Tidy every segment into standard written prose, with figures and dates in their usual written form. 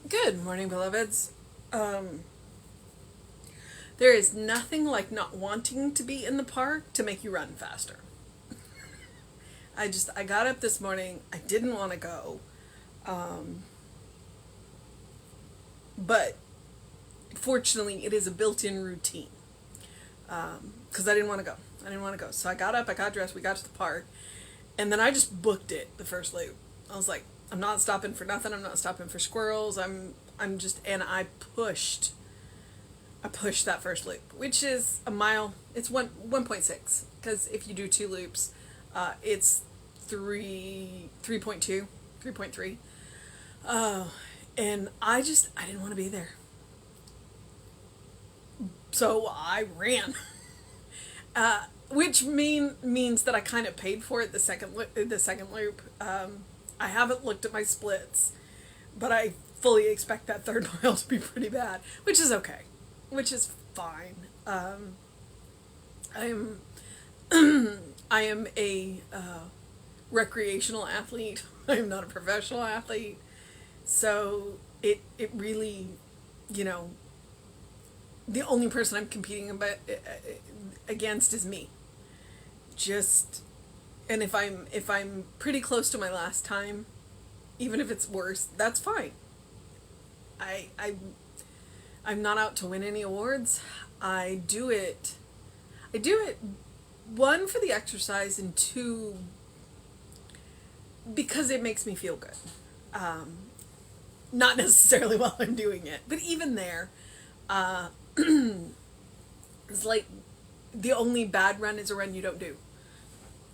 Good morning, beloveds. Um, there is nothing like not wanting to be in the park to make you run faster. I got up this morning. I didn't want to go, but fortunately, it is a built-in routine. Because I didn't want to go. I didn't want to go. So I got up. I got dressed. We got to the park, and then I just booked it the first loop. I was like, I'm not stopping for nothing. I'm not stopping for squirrels. I'm just and I pushed that first loop, which is a mile. It's 1.6 because if you do two loops, it's 3.2, 3.3. And I didn't want to be there, so I ran. Which means that I kind of paid for it the second loop. I haven't looked at my splits, but I fully expect that third mile to be pretty bad, which is okay, which is fine. I'm I am a recreational athlete. I am not a professional athlete, so it really, you know, the only person I'm competing against is me. Just and if I'm pretty close to my last time, even if it's worse, that's fine. I I I'm not out to win any awards. I do it. I do it one for the exercise and two because it makes me feel good. Um, Not necessarily while I'm doing it, but even there, uh, it's like the only bad run is a run you don't do,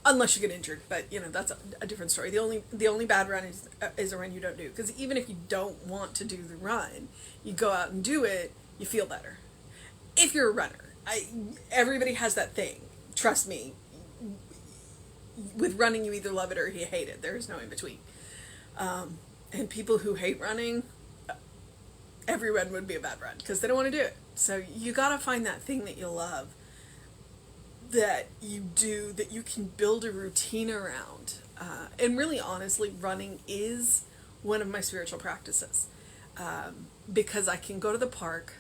unless you get injured. But that's a different story. The only bad run is a run you don't do because even if you don't want to do the run, you go out and do it, you feel better. If you're a runner, everybody has that thing. Trust me, with running, you either love it or you hate it. There is no in between. And people who hate running, every run would be a bad run because they don't want to do it. So you gotta find that thing that you love, that you do, that you can build a routine around. And really, honestly, running is one of my spiritual practices, because I can go to the park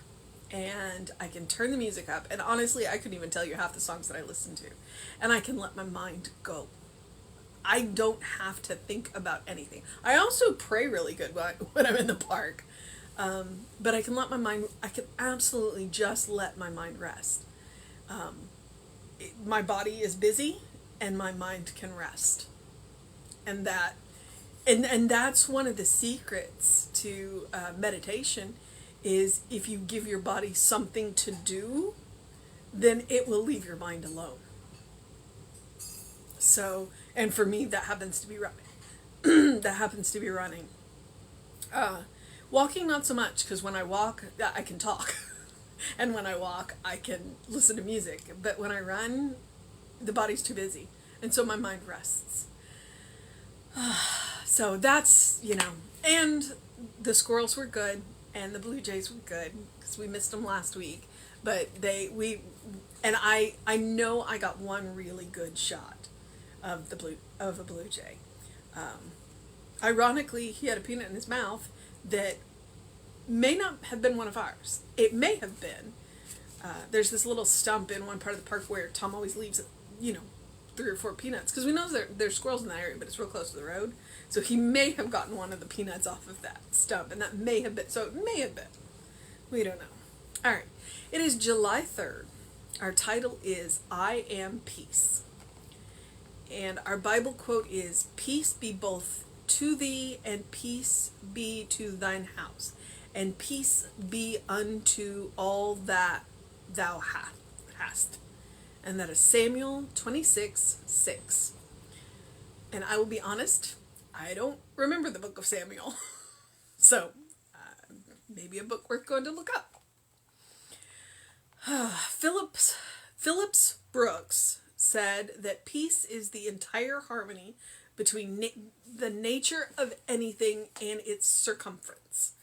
and I can turn the music up. And honestly, I couldn't even tell you half the songs that I listen to. And I can let my mind go. I don't have to think about anything. I also pray really good when I'm in the park. But I can absolutely just let my mind rest. My body is busy and my mind can rest. And that's one of the secrets to meditation is if you give your body something to do, then it will leave your mind alone. So, and for me, that happens to be running. That happens to be running. Uh, Walking, not so much, because when I walk, I can talk. And when I walk, I can listen to music. But when I run, the body's too busy. And so my mind rests. So and the squirrels were good, and the blue jays were good, because we missed them last week. But I know I got one really good shot of a blue jay. Um, Ironically, he had a peanut in his mouth that may not have been one of ours. It may have been. There's this little stump in one part of the park where Tom always leaves, you know, 3 or 4 peanuts because we know there's squirrels in that area, but it's real close to the road. So he may have gotten one of the peanuts off of that stump, and that may have been. So it may have been. We don't know. All right. It is July 3rd. Our title is I Am Peace. And our Bible quote is, "Peace be both to thee, and peace be to thine house, and peace be unto all that thou hast." And that is Samuel 26:6. And I will be honest, I don't remember the book of Samuel. So, maybe a book worth going to look up. Phillips Brooks said that peace is the entire harmony between the nature of anything and its circumference.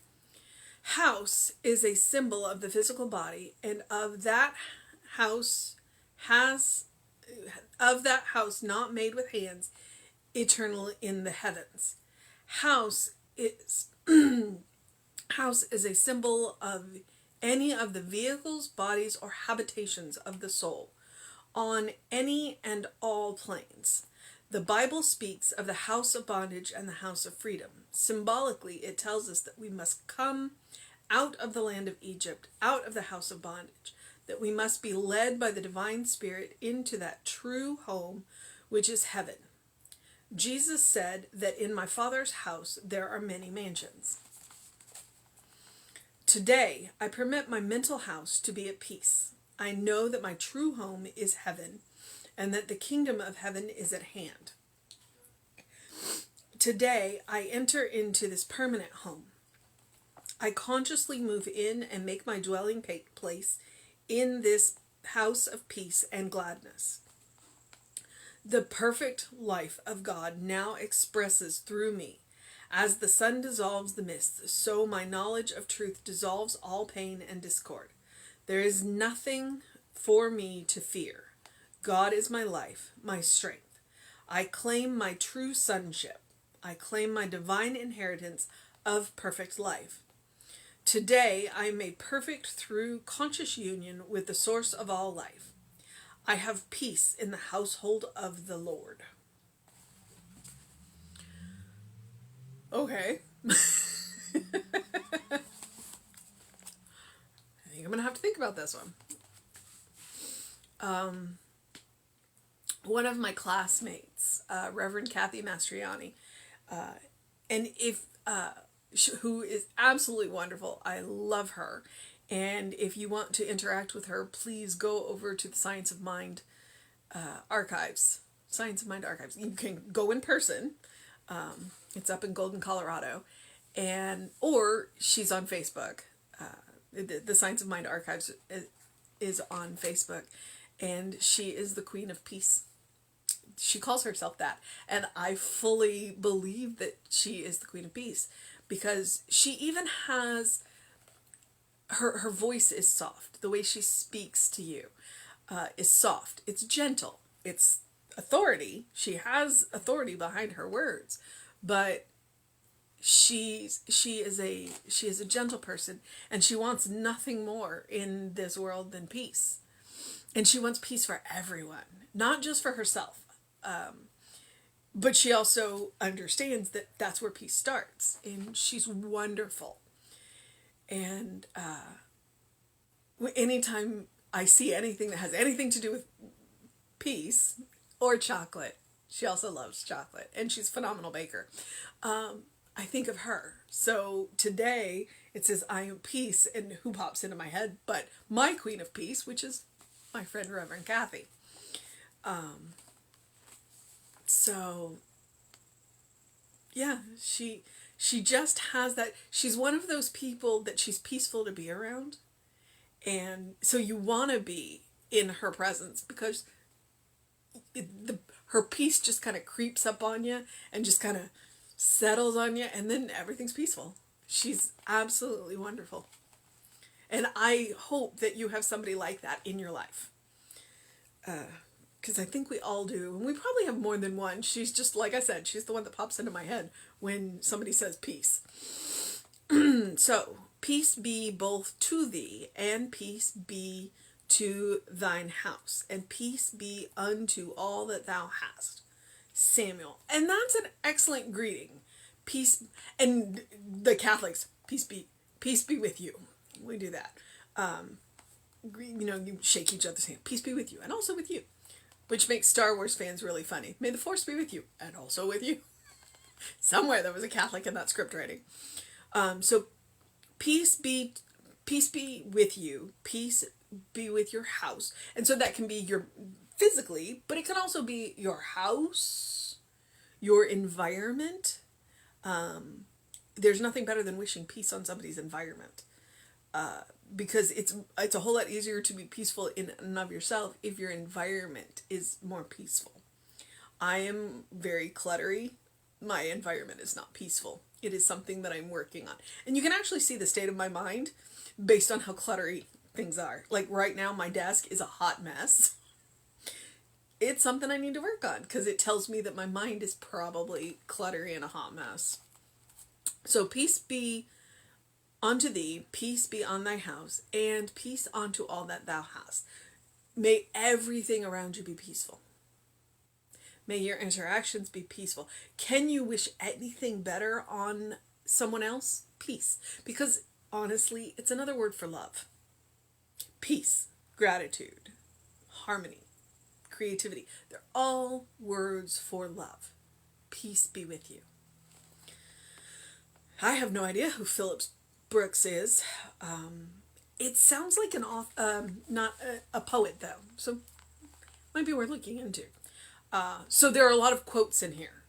House is a symbol of the physical body, and house has of that house not made with hands, eternal in the heavens. House is house is a symbol of any of the vehicles, bodies, or habitations of the soul on any and all planes. The Bible speaks of the house of bondage and the house of freedom. Symbolically, it tells us that we must come out of the land of Egypt, out of the house of bondage, that we must be led by the divine Spirit into that true home, which is heaven. Jesus said that in my Father's house there are many mansions. Today, I permit my mental house to be at peace. I know that my true home is heaven, and that the kingdom of heaven is at hand. Today, I enter into this permanent home. I consciously move in and make my dwelling place in this house of peace and gladness. The perfect life of God now expresses through me. As the sun dissolves the mists, so my knowledge of truth dissolves all pain and discord. There is nothing for me to fear. God is my life, my strength. I claim my true sonship. I claim my divine inheritance of perfect life. Today, I am made perfect through conscious union with the source of all life. I have peace in the household of the Lord. Okay. I think I'm going to have to think about this one. One of my classmates, Reverend Kathy Mastriani, who is absolutely wonderful. I love her. And if you want to interact with her, please go over to the Science of Mind archives. Science of Mind archives. You can go in person. It's up in Golden, Colorado. Or she's on Facebook. The Science of Mind archives is on Facebook. And she is the Queen of Peace. She calls herself that. And I fully believe that she is the Queen of Peace. Because she even has... Her voice is soft. The way she speaks to you is soft. It's gentle. It's authority. She has authority behind her words. But she is a gentle person, and she wants nothing more in this world than peace. And she wants peace for everyone, not just for herself. But she also understands that that's where peace starts, and she's wonderful. And anytime I see anything that has anything to do with peace or chocolate, she also loves chocolate, and she's a phenomenal baker. I think of her. So today it says I am peace, and who pops into my head but my Queen of Peace, which is my friend Reverend Kathy. So yeah, she just has that. She's one of those people that she's peaceful to be around, and so you want to be in her presence because her peace just kind of creeps up on you and just kind of settles on you, and then everything's peaceful. She's absolutely wonderful. And I hope that you have somebody like that in your life. Because I think we all do. And we probably have more than one. She's just, like I said, she's the one that pops into my head when somebody says peace. So, peace be both to thee, and peace be to thine house, and peace be unto all that thou hast. Samuel. And that's an excellent greeting. Peace, and the Catholics, peace be with you. We do that. You shake each other's hand. Peace be with you, and also with you. Which makes Star Wars fans really funny. May the Force be with you, and also with you. Somewhere there was a Catholic in that script writing. So, peace be with you. Peace be with your house. And so that can be your physically, but it can also be your house, your environment. There's nothing better than wishing peace on somebody's environment. Because it's a whole lot easier to be peaceful in and of yourself if your environment is more peaceful. I am very cluttery. My environment is not peaceful. It is something that I'm working on. And you can actually see the state of my mind based on how cluttery things are. Like right now, my desk is a hot mess. It's something I need to work on because it tells me that my mind is probably cluttery and a hot mess. So peace be unto thee, peace be on thy house, and peace unto all that thou hast. May everything around you be peaceful. May your interactions be peaceful. Can you wish anything better on someone else? Peace. Because honestly, it's another word for love. Peace, gratitude, harmony, creativity. They're all words for love. Peace be with you. I have no idea who Phillips Brooks is. It sounds like an not a poet though, so might be worth looking into. So there are a lot of quotes in here.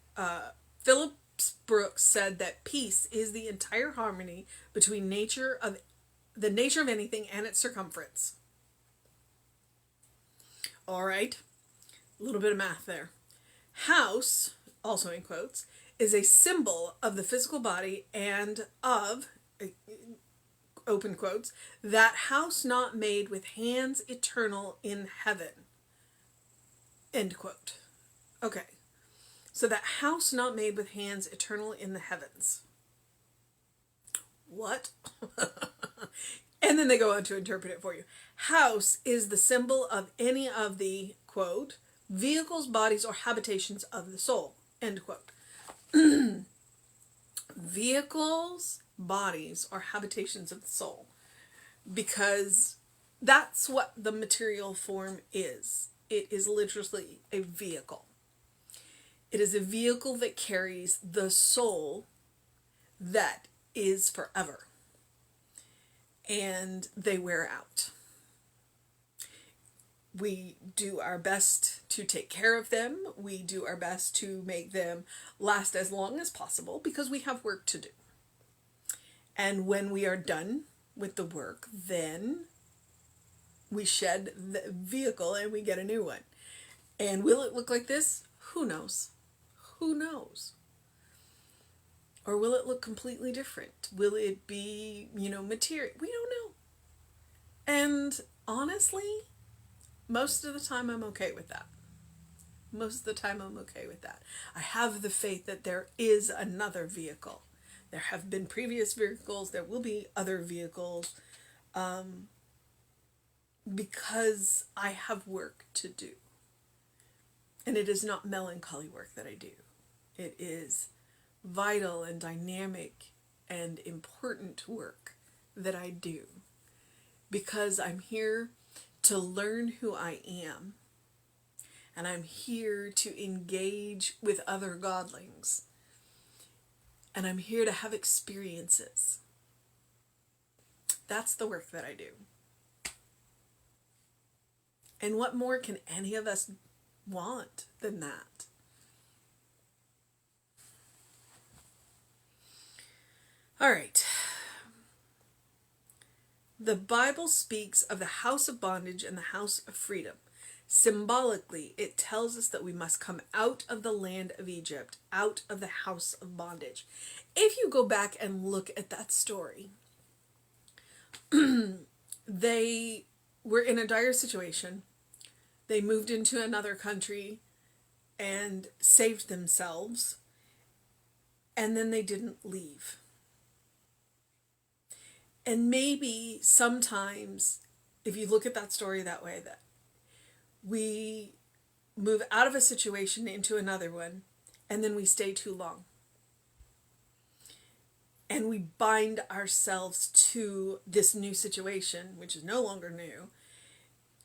Phillips Brooks said that peace is the entire harmony between the nature of anything and its circumference. All right, a little bit of math there. House, also in quotes, is a symbol of the physical body and of, open quotes, that house not made with hands eternal in heaven. End quote. Okay. So that house not made with hands eternal in the heavens. What? And then they go on to interpret it for you. House is the symbol of any of the, quote, vehicles, bodies, or habitations of the soul. End quote. Vehicles, bodies, or habitations of the soul. Because that's what the material form is. It is literally a vehicle. It is a vehicle that carries the soul that is forever. And they wear out. We do our best to take care of them. We do our best to make them last as long as possible because we have work to do. And when we are done with the work, then we shed the vehicle and we get a new one. And will it look like this? Who knows? Who knows? Or will it look completely different? Will it be, material? We don't know. And honestly, most of the time I'm okay with that. Most of the time I'm okay with that. I have the faith that there is another vehicle. There have been previous vehicles. There will be other vehicles. Because I have work to do. And it is not melancholy work that I do. It is vital and dynamic and important work that I do. Because I'm here to learn who I am. And I'm here to engage with other godlings. And I'm here to have experiences. That's the work that I do. And what more can any of us want than that? All right. The Bible speaks of the house of bondage and the house of freedom. Symbolically, it tells us that we must come out of the land of Egypt, out of the house of bondage. If you go back and look at that story, they were in a dire situation. They moved into another country and saved themselves, and then they didn't leave. And maybe sometimes, if you look at that story that way, that we move out of a situation into another one, and then we stay too long. And we bind ourselves to this new situation, which is no longer new,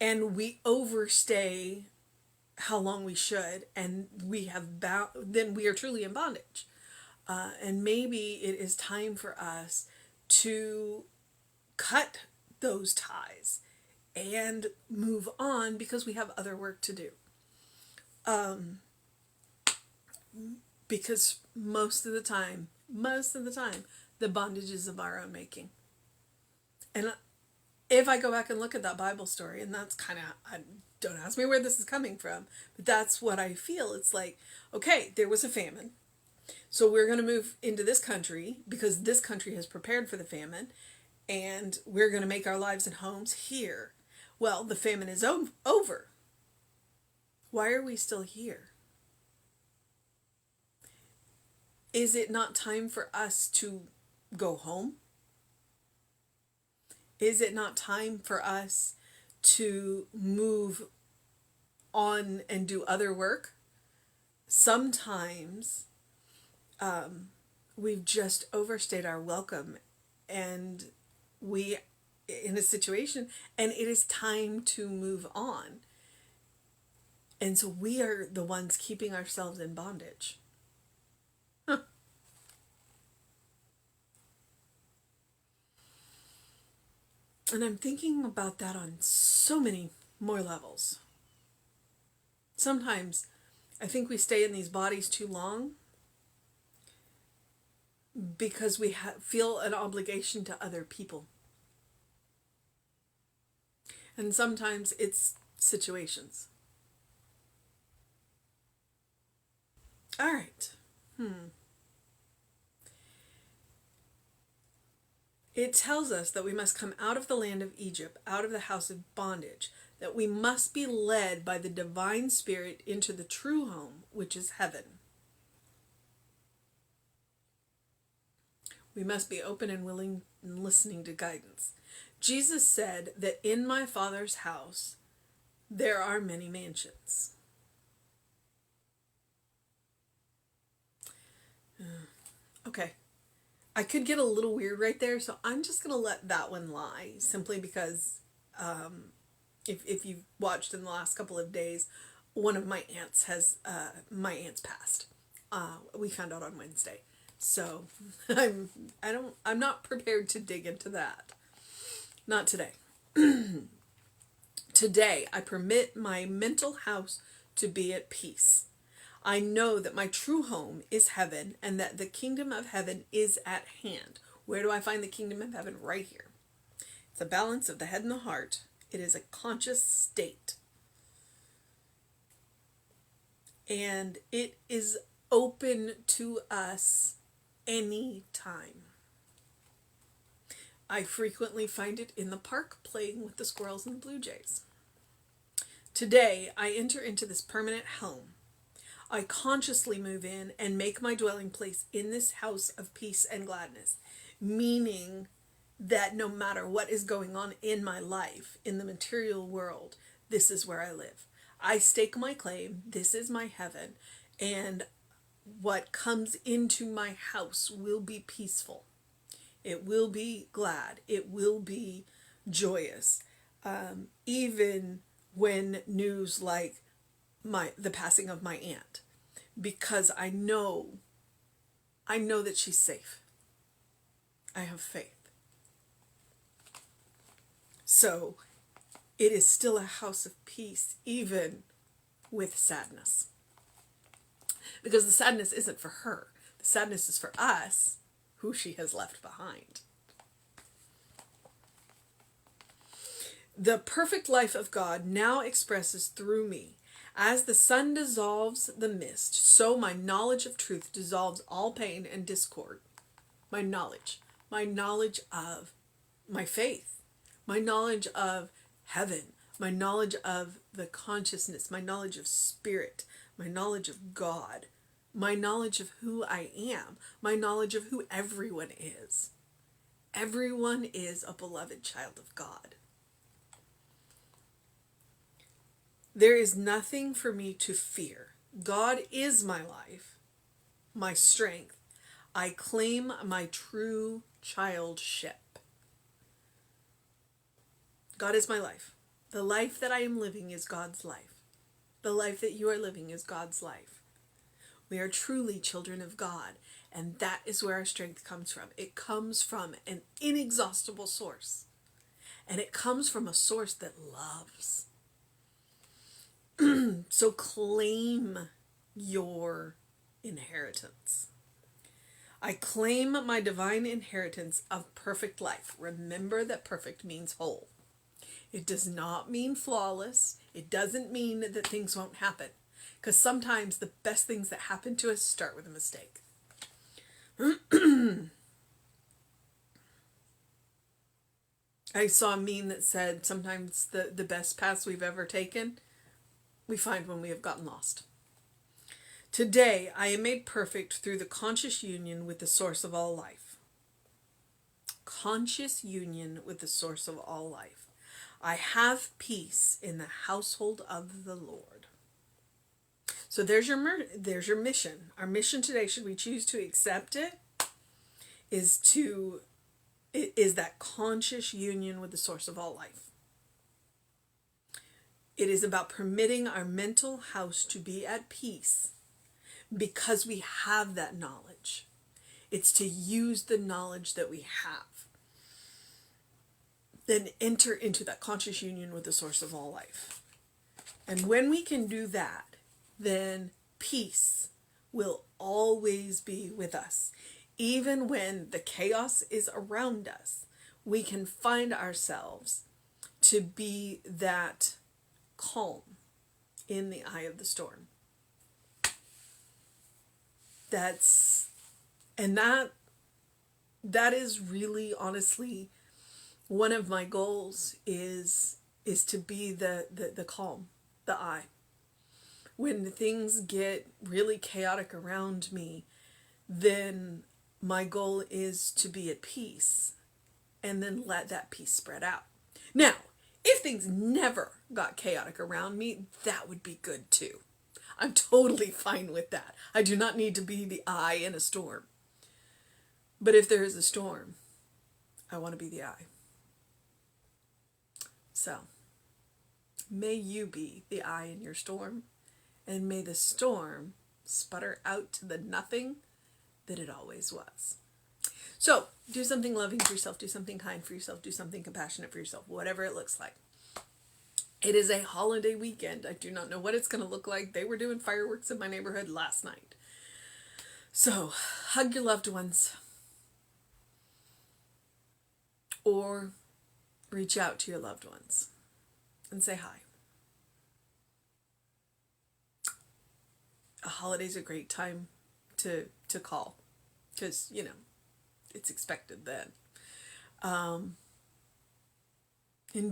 and we overstay how long we should, and then we are truly in bondage. And maybe it is time for us to cut those ties and move on because we have other work to do. Because most of the time, the bondage is of our own making. And if I go back and look at that Bible story, and that's kind of, don't ask me where this is coming from, but that's what I feel. It's like, okay, there was a famine. So we're going to move into this country because this country has prepared for the famine, and we're going to make our lives and homes here. Well, the famine is over. Why are we still here? Is it not time for us to go home? Is it not time for us to move on and do other work? Sometimes we've just overstayed our welcome, and we in a situation, and it is time to move on. And so we are the ones keeping ourselves in bondage. Huh. And I'm thinking about that on so many more levels. Sometimes I think we stay in these bodies too long because we feel an obligation to other people. And sometimes it's situations. All right. It tells us that we must come out of the land of Egypt, out of the house of bondage, that we must be led by the divine spirit into the true home, which is heaven. We must be open and willing and listening to guidance. Jesus said that in my Father's house there are many mansions. Okay. I could get a little weird right there, so I'm just going to let that one lie, simply because if you've watched in the last couple of days, one of my aunts passed. We found out on Wednesday. So I'm not prepared to dig into that. Not today. Today, I permit my mental house to be at peace. I know that my true home is heaven, and that the kingdom of heaven is at hand. Where do I find the kingdom of heaven? Right here. It's a balance of the head and the heart. It is a conscious state. And it is open to us any time. I frequently find it in the park playing with the squirrels and the blue jays. Today, I enter into this permanent home. I consciously move in and make my dwelling place in this house of peace and gladness, meaning that no matter what is going on in my life, in the material world, this is where I live. I stake my claim, this is my heaven, and what comes into my house will be peaceful. It will be glad. It will be joyous. Even when news like the passing of my aunt, because I know that she's safe. I have faith. So it is still a house of peace, even with sadness. Because the sadness isn't for her. The sadness is for us, who she has left behind. The perfect life of God now expresses through me. As the sun dissolves the mist, so my knowledge of truth dissolves all pain and discord. My knowledge of my faith, my knowledge of heaven, my knowledge of the consciousness, my knowledge of spirit, my knowledge of God, my knowledge of who I am, my knowledge of who everyone is. Everyone is a beloved child of God. There is nothing for me to fear. God is my life, my strength. I claim my true childship. God is my life. The life that I am living is God's life. The life that you are living is God's life. We are truly children of God, and that is where our strength comes from. It comes from an inexhaustible source, and it comes from a source that loves. So claim your inheritance. I claim my divine inheritance of perfect life. Remember that perfect means whole. It does not mean flawless. It doesn't mean that things won't happen. Because sometimes the best things that happen to us start with a mistake. I saw a meme that said sometimes the best paths we've ever taken, we find when we have gotten lost. Today, I am made perfect through the conscious union with the source of all life. conscious union with the source of all life. I have peace in the household of the Lord. So there's your mission. Our mission today, should we choose to accept it, is that conscious union with the source of all life. It is about permitting our mental house to be at peace because we have that knowledge. It's to use the knowledge that we have. Then enter into that conscious union with the source of all life. And when we can do that, then peace will always be with us. Even when the chaos is around us, we can find ourselves to be that calm in the eye of the storm. That is really, honestly, one of my goals is to be the calm, the eye. When things get really chaotic around me, then my goal is to be at peace and then let that peace spread out. Now, if things never got chaotic around me, that would be good too. I'm totally fine with that. I do not need to be the eye in a storm. But if there is a storm, I want to be the eye. So, may you be the eye in your storm, and may the storm sputter out to the nothing that it always was. So, do something loving for yourself, do something kind for yourself, do something compassionate for yourself, whatever it looks like. It is a holiday weekend. I do not know what it's going to look like. They were doing fireworks in my neighborhood last night. So, hug your loved ones. Or reach out to your loved ones and say hi. A holiday's a great time to call, because, it's expected then. And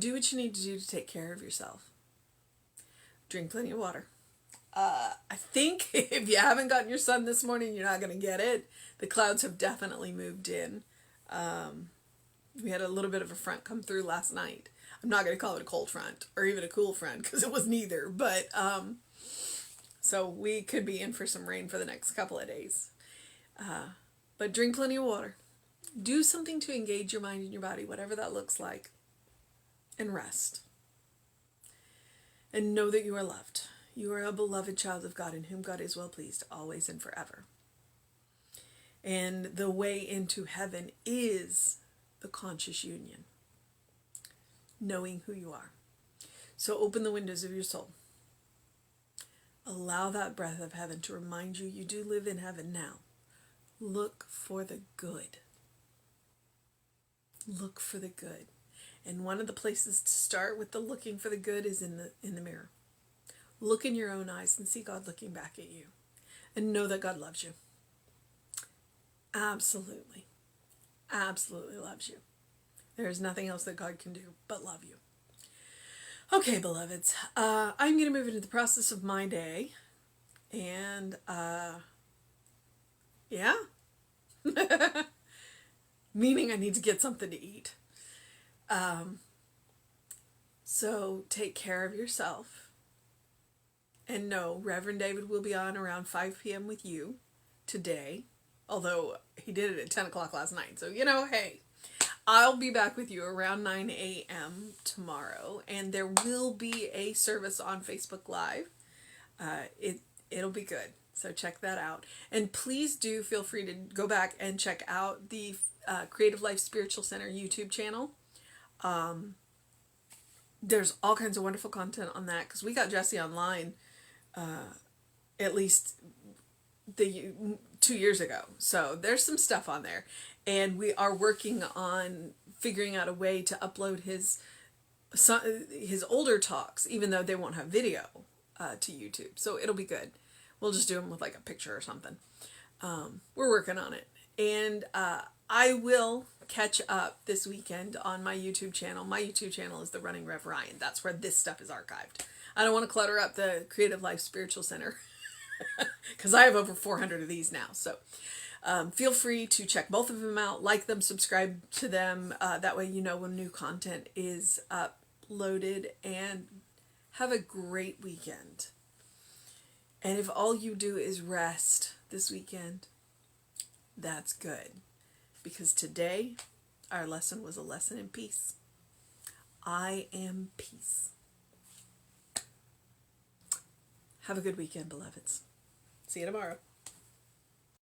do what you need to do to take care of yourself. Drink plenty of water. I think if you haven't gotten your sun this morning, you're not going to get it. The clouds have definitely moved in. We had a little bit of a front come through last night. I'm not going to call it a cold front or even a cool front because it was neither. But so we could be in for some rain for the next couple of days. But drink plenty of water. Do something to engage your mind and your body, whatever that looks like. And rest. And know that you are loved. You are a beloved child of God in whom God is well pleased, always and forever. And the way into heaven is the conscious union. Knowing who you are. So open the windows of your soul. Allow that breath of heaven to remind you do live in heaven now. Look for the good. Look for the good. And one of the places to start with the looking for the good is in the mirror. Look in your own eyes and see God looking back at you. And know that God loves you. Absolutely. Absolutely loves you. There is nothing else that God can do but love you. Okay, beloveds. I'm going to move into the process of my day. And, yeah. Meaning I need to get something to eat. So take care of yourself. And no, Reverend David will be on around 5 p.m. with you today. Although he did it at 10 o'clock last night. So, hey, I'll be back with you around 9 a.m. tomorrow. And there will be a service on Facebook Live. It'll be good. So check that out. And please do feel free to go back and check out the Creative Life Spiritual Center YouTube channel. There's all kinds of wonderful content on that because we got Jesse online at least 2 years ago. So there's some stuff on there. And we are working on figuring out a way to upload his older talks, even though they won't have video, to YouTube. So it'll be good. We'll just do them with like a picture or something. We're working on it. And I will catch up this weekend on my YouTube channel. My YouTube channel is The Running Rev Ryan. That's where this stuff is archived. I don't want to clutter up the Creative Life Spiritual Center because I have over 400 of these now. So Feel free to check both of them out, like them, subscribe to them. That way you know when new content is uploaded, and have a great weekend. And if all you do is rest this weekend, that's good. Because today, our lesson was a lesson in peace. I am peace. Have a good weekend, beloveds. See you tomorrow.